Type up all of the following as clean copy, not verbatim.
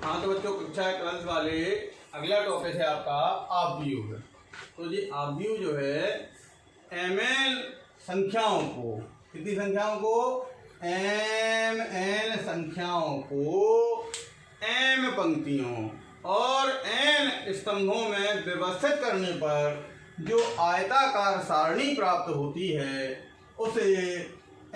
हाँ तो बच्चों, कक्षा 12 वाले अगला टॉपिक है आपका आव्यूह। तो ये आव्यूह जो है mn संख्याओं को, कितनी संख्याओं को, mn संख्याओं को m पंक्तियों और n स्तंभों में व्यवस्थित करने पर जो आयताकार सारणी प्राप्त होती है उसे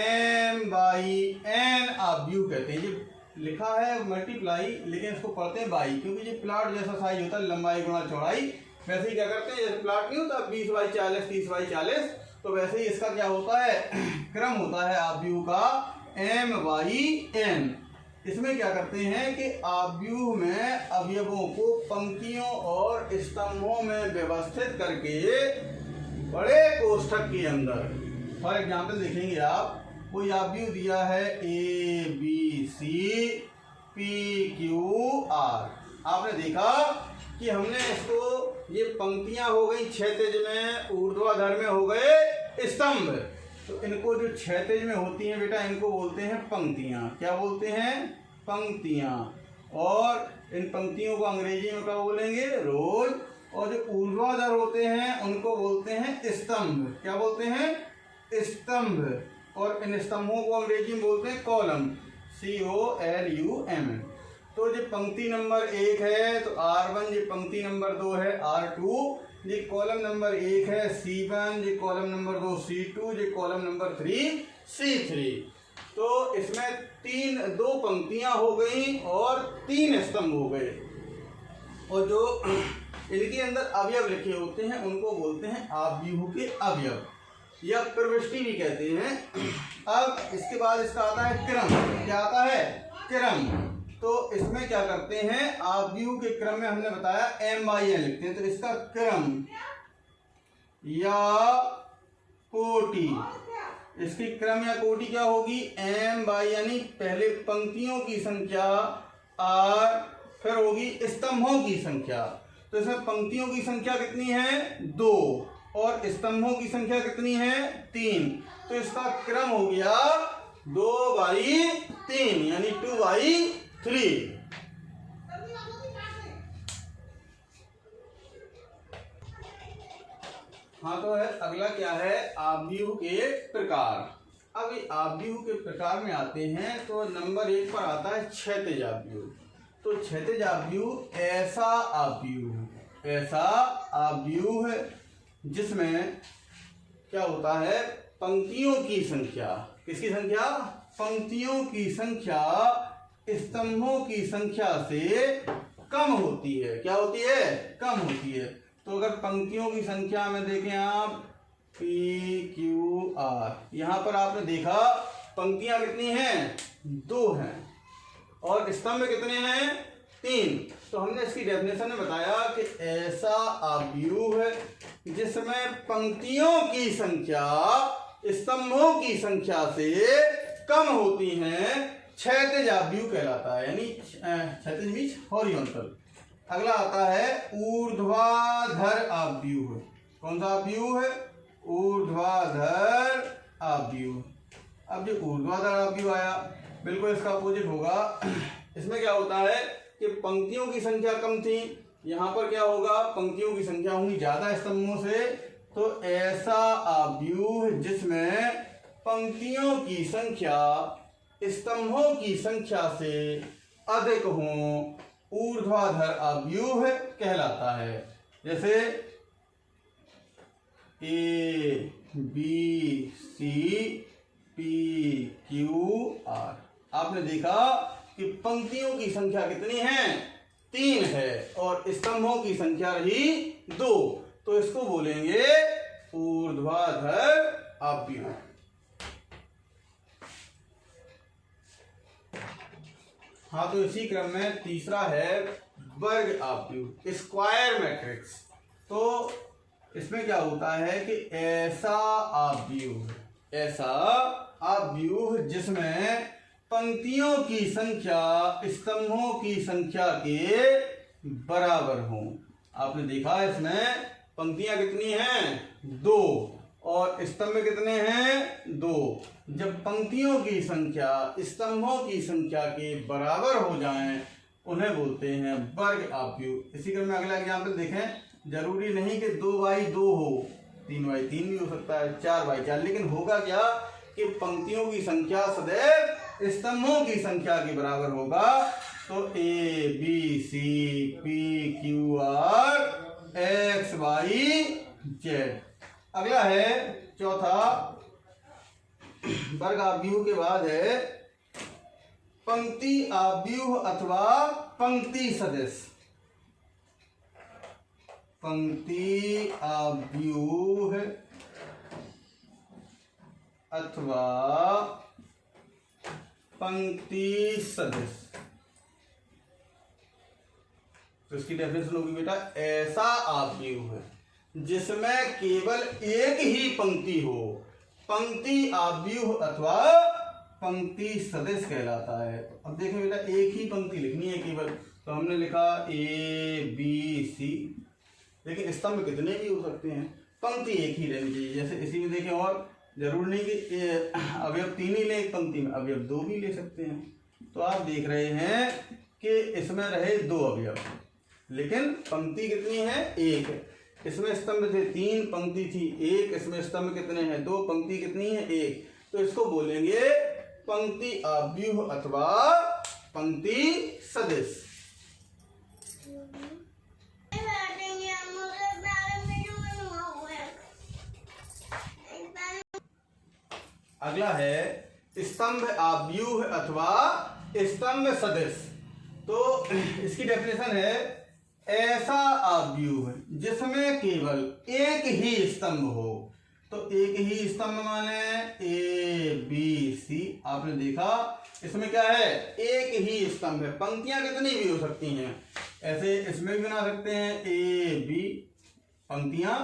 m बाई n आव्यूह कहते हैं। ये लिखा है मल्टीप्लाई, लेकिन इसको पढ़ते हैं बाई, क्योंकि ये प्लाट जैसा साइज होता है, लंबाई गुणा चौड़ाई। वैसे ही क्या करते हैं, जैसे प्लाट नहीं होता 20/40 30/40, तो वैसे ही इसका क्या होता है, क्रम होता है आव्यूह का m बाई n। इसमें क्या करते हैं कि आव्यूह में अवयवों को पंक्तियों और स्तंभों में व्यवस्थित करके बड़े कोष्ठक के अंदर, फॉर एग्जाम्पल देखेंगे आप, कोई आव्यूह दिया है A B C P Q R. आपने देखा कि हमने इसको, ये पंक्तियां हो गई क्षैतिज में, ऊर्ध्वाधर में हो गए स्तंभ। तो इनको जो क्षैतिज में होती हैं बेटा, इनको बोलते हैं पंक्तियां। क्या बोलते हैं, पंक्तियां। और इन पंक्तियों को अंग्रेजी में क्या बोलेंगे, रोज। और जो ऊर्ध्वाधर होते हैं उनको बोलते हैं स्तंभ। क्या बोलते हैं, स्तंभ। और इन स्तंभों को अंग्रेजी में बोलते हैं कॉलम, COLUM। तो ये पंक्ति नंबर 1 है तो R1, ये पंक्ति नंबर 2 है R2, ये कॉलम नंबर 1 है C1, ये कॉलम नंबर 2 C2, ये कॉलम नंबर 3 C3। तो इसमें दो पंक्तियां हो गई और 3 स्तंभ हो गए। और जो इनके अंदर अवयव लिखे होते हैं उनको बोलते हैं आव्यूह के अवयव, या प्रविष्टि भी कहते हैं। अब इसके बाद इसका आता है क्रम। क्या आता है, क्रम। तो इसमें क्या करते हैं, आव्यूह के क्रम में हमने बताया m बाई n लिखते हैं, तो इसका क्रम या कोटि, इसकी क्रम या कोटि क्या होगी, m बाई, यानी पहले पंक्तियों की संख्या r, फिर होगी स्तंभों की संख्या। तो इसमें पंक्तियों की संख्या कितनी है, 2, और स्तंभों की संख्या कितनी है, 3। तो इसका क्रम हो गया 2/3, यानी 2/3। हाँ तो है अगला क्या है, आव्यूह के प्रकार। अब ये आव्यूह के प्रकार में आते हैं तो नंबर 1 पर आता है क्षैतिज आव्यूह। तो क्षैतिज आव्यूह ऐसा आव्यूह जिसमें क्या होता है, पंक्तियों की संख्या, किसकी संख्या, पंक्तियों की संख्या स्तंभों की संख्या से कम होती है। क्या होती है, कम होती है। तो अगर पंक्तियों की संख्या में देखें आप P Q R, यहाँ पर आपने देखा पंक्तियां कितनी हैं, 2 हैं, और स्तंभ कितने हैं, 3। तो हमने इसकी डेफिनेशन में बताया कि ऐसा आव्यूह जिसमें पंक्तियों की संख्या स्तंभों की संख्या से कम होती हैं क्षैतिज आव्यूह कहलाता है, यानी क्षैतिज मीन्स हॉरिजॉन्टल। अगला आता है ऊर्ध्वाधर आव्यूह। कौन सा आव्यूह है, ऊर्ध्वाधर आव्यूह। अब जो ऊर्ध्वाधर आव्यूह आया, बिल्कुल इसका अपोजिट होगा। इसमें क्या होता है कि पंक्तियों की संख्या कम थी, यहाँ पर क्या होगा, पंक्तियों की संख्या होगी ज्यादा स्तंभों से। तो ऐसा आव्यूह जिसमें पंक्तियों की संख्या स्तंभों की संख्या से अधिक हो, ऊर्ध्वाधर आव्यूह कहलाता है। जैसे A B C P Q R। आपने देखा कि पंक्तियों की संख्या कितनी है, 3 है, और स्तंभों की संख्या रही 2। तो इसको बोलेंगे ऊर्ध्वाधर आव्यूह। हाँ तो इसी क्रम में तीसरा है वर्ग आव्यूह, स्क्वायर मैट्रिक्स। तो इसमें क्या होता है कि ऐसा आव्यूह जिसमें पंक्तियों की संख्या स्तंभों की संख्या के बराबर हो। आपने देखा इसमें पंक्तियां कितनी हैं, 2, और स्तंभ कितने हैं, 2। जब पंक्तियों की संख्या स्तंभों की संख्या के बराबर हो जाएं उन्हें बोलते हैं वर्ग आव्यूह। इसी क्रम में अगला एग्जाम्पल देखें, जरूरी नहीं कि 2/2 हो, 3/3 भी हो सकता है, 4/4, लेकिन होगा क्या कि पंक्तियों की संख्या सदैव स्तंभों की संख्या के बराबर होगा। तो ABCPQR XYZ। अगला है चौथा, वर्ग आव्यूह के बाद है पंक्ति आव्यूह अथवा पंक्ति सदस्य। पंक्ति आव्यूह अथवा पंक्ति सदस्य। तो इसकी डेफिनेशन होगी बेटा, ऐसा आव्यूह जिसमें केवल एक ही पंक्ति हो, पंक्ति आव्यूह अथवा पंक्ति सदस्य कहलाता है। अब देखें बेटा, एक ही पंक्ति लिखनी है केवल, तो हमने लिखा ABC, लेकिन स्तंभ कितने भी हो सकते हैं, पंक्ति एक ही रहनी चाहिए। जैसे इसी में देखें, और जरूर नहीं कि अवयव 3 ही ले एक पंक्ति में, अवयव 2 भी ले सकते हैं। तो आप देख रहे हैं कि इसमें रहे 2 अवयव, लेकिन पंक्ति कितनी है, 1। इसमें स्तंभ थे 3, पंक्ति थी 1, इसमें स्तंभ कितने हैं, 2, पंक्ति कितनी है, 1। तो इसको बोलेंगे पंक्ति आव्यूह अथवा पंक्ति सदस्य। अगला है स्तंभ आव्यूह अथवा स्तंभ सदस्य। तो इसकी डेफिनेशन है, ऐसा आव्यूह जिसमें केवल एक ही स्तंभ हो। तो एक ही स्तंभ माने ABC, आपने देखा इसमें क्या है, एक ही स्तंभ है, पंक्तियां कितनी भी हो सकती हैं। ऐसे इसमें भी बना सकते हैं AB, पंक्तियां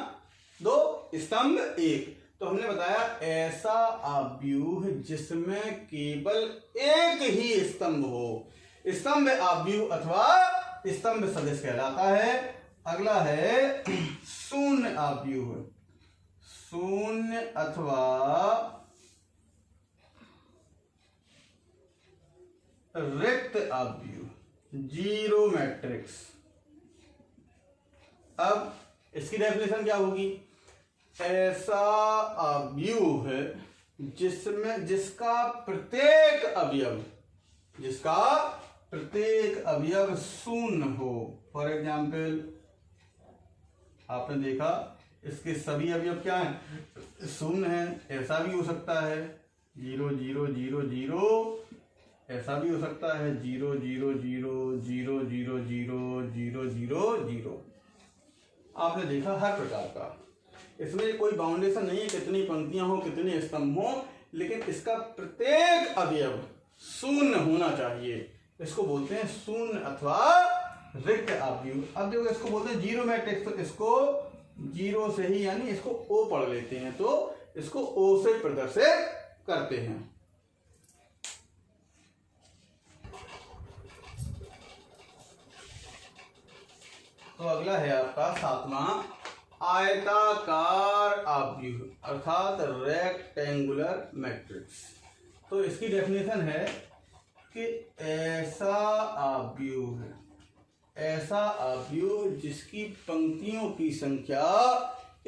2, स्तंभ 1। तो हमने बताया ऐसा आव्यूह जिसमें केवल एक ही स्तंभ हो, स्तंभ आव्यूह अथवा स्तंभ सदस्य कहलाता है। अगला है शून्य आव्यूह, शून्य अथवा रिक्त आव्यूह, जीरो मैट्रिक्स। अब इसकी डेफिनेशन क्या होगी, ऐसा आव्यूह जिसका प्रत्येक अवयव शून्य हो। फॉर एग्जाम्पल आपने देखा इसके सभी अवयव क्या हैं, शून्य हैं। ऐसा भी हो सकता है 0 0 0 0, ऐसा भी हो सकता है 0 0 0 0 0 0 0 0 0। आपने देखा हर प्रकार का, इसमें कोई बाउंडेशन नहीं है कितनी पंक्तियां हो, कितने स्तंभ हो, लेकिन इसका प्रत्येक अवयव शून्य होना चाहिए। इसको बोलते हैं शून्य अथवा रिक्त आव्यूह। अब देखो इसको बोलते हैं जीरो मैट्रिक्स, तो इसको जीरो से ही यानी इसको O पढ़ लेते हैं, तो इसको O से प्रदर्शित करते हैं। तो अगला है आपका 7वां, आयताकार आव्यूह अर्थात रेक्टेंगुलर मैट्रिक्स। तो इसकी डेफिनेशन है कि ऐसा आव्यूह जिसकी पंक्तियों की संख्या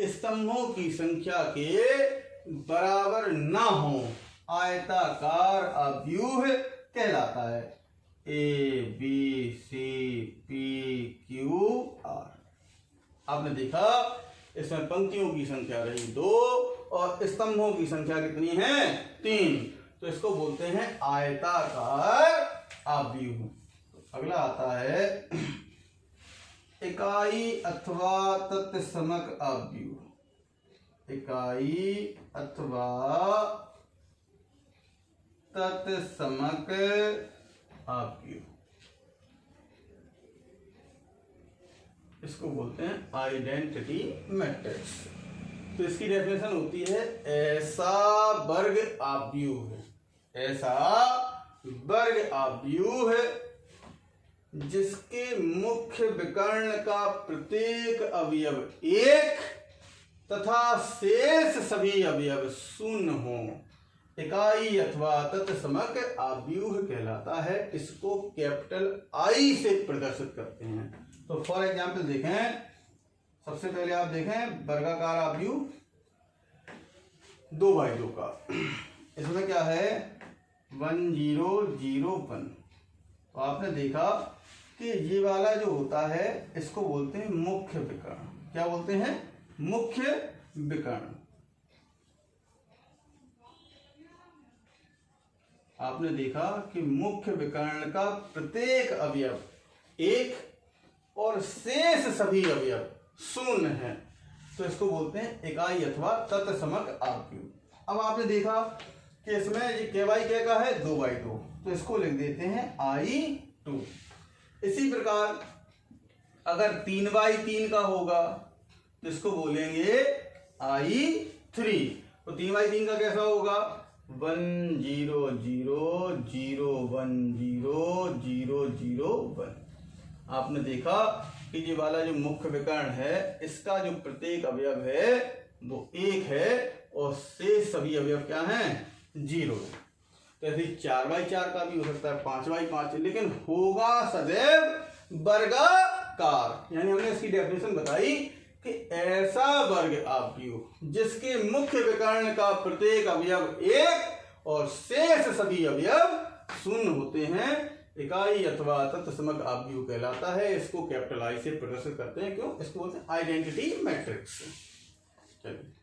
स्तंभों की संख्या के बराबर ना हो, आयताकार आव्यूह कहलाता है। ABCPQR। आपने देखा इसमें पंक्तियों की संख्या रही 2 और स्तंभों की संख्या कितनी है, 3। तो इसको बोलते हैं आयताकार आव्यूह। अगला आता है इकाई अथवा तत्समक आव्यूह, इकाई अथवा तत्समक आव्यूह, इसको बोलते हैं आइडेंटिटी मैट्रिक्स। तो इसकी डेफिनेशन होती है, ऐसा वर्ग आव्यूह, ऐसा वर्ग आव्यूह जिसके मुख्य विकर्ण का प्रत्येक अवयव 1 तथा शेष सभी अवयव शून्य हो। इकाई अथवा तत्समक आव्यूह कहलाता है। इसको कैपिटल आई से प्रदर्शित करते हैं। तो फॉर एग्जाम्पल देखें, सबसे पहले आप देखें वर्गाकार आव्यूह 2/2 का, इसमें क्या है 1001। तो आपने देखा कि ये वाला जो होता है इसको बोलते हैं मुख्य विकर्ण। क्या बोलते हैं? मुख्य विकर्ण। आपने देखा कि मुख्य विकर्ण का प्रत्येक अवयव 1 और शेष सभी अवयव 0 है, तो इसको बोलते हैं इकाई अथवा तत्समक आव्यूह। अब आपने देखा कि इसमें ये केवाई क्या का है 2/2, तो इसको लिख देते हैं I2। इसी प्रकार अगर 3/3 का होगा तो इसको बोलेंगे I3। तो 3/3 का कैसा होगा 1 0 0 0 1 0 0 0 1। आपने देखा कि ये वाला जो मुख्य विकर्ण है इसका जो प्रत्येक अवयव है वो 1 है और शेष सभी अवयव क्या हैं 0 है। तो ऐसे 4/4 का भी हो सकता है, 5/5, लेकिन होगा सदैव वर्गाकार। यानी हमने इसकी डेफिनेशन बताई कि ऐसा वर्ग आव्यूह जिसके मुख्य विकर्ण का प्रत्येक अवयव 1 और शेष सभी अवयव 0 होते हैं, इकाई अथवा तत्समक आव्यूह कहलाता है। इसको कैपिटल आई से प्रदर्शित करते हैं। क्यों? इसको बोलते हैं आइडेंटिटी मैट्रिक्स। चलिए।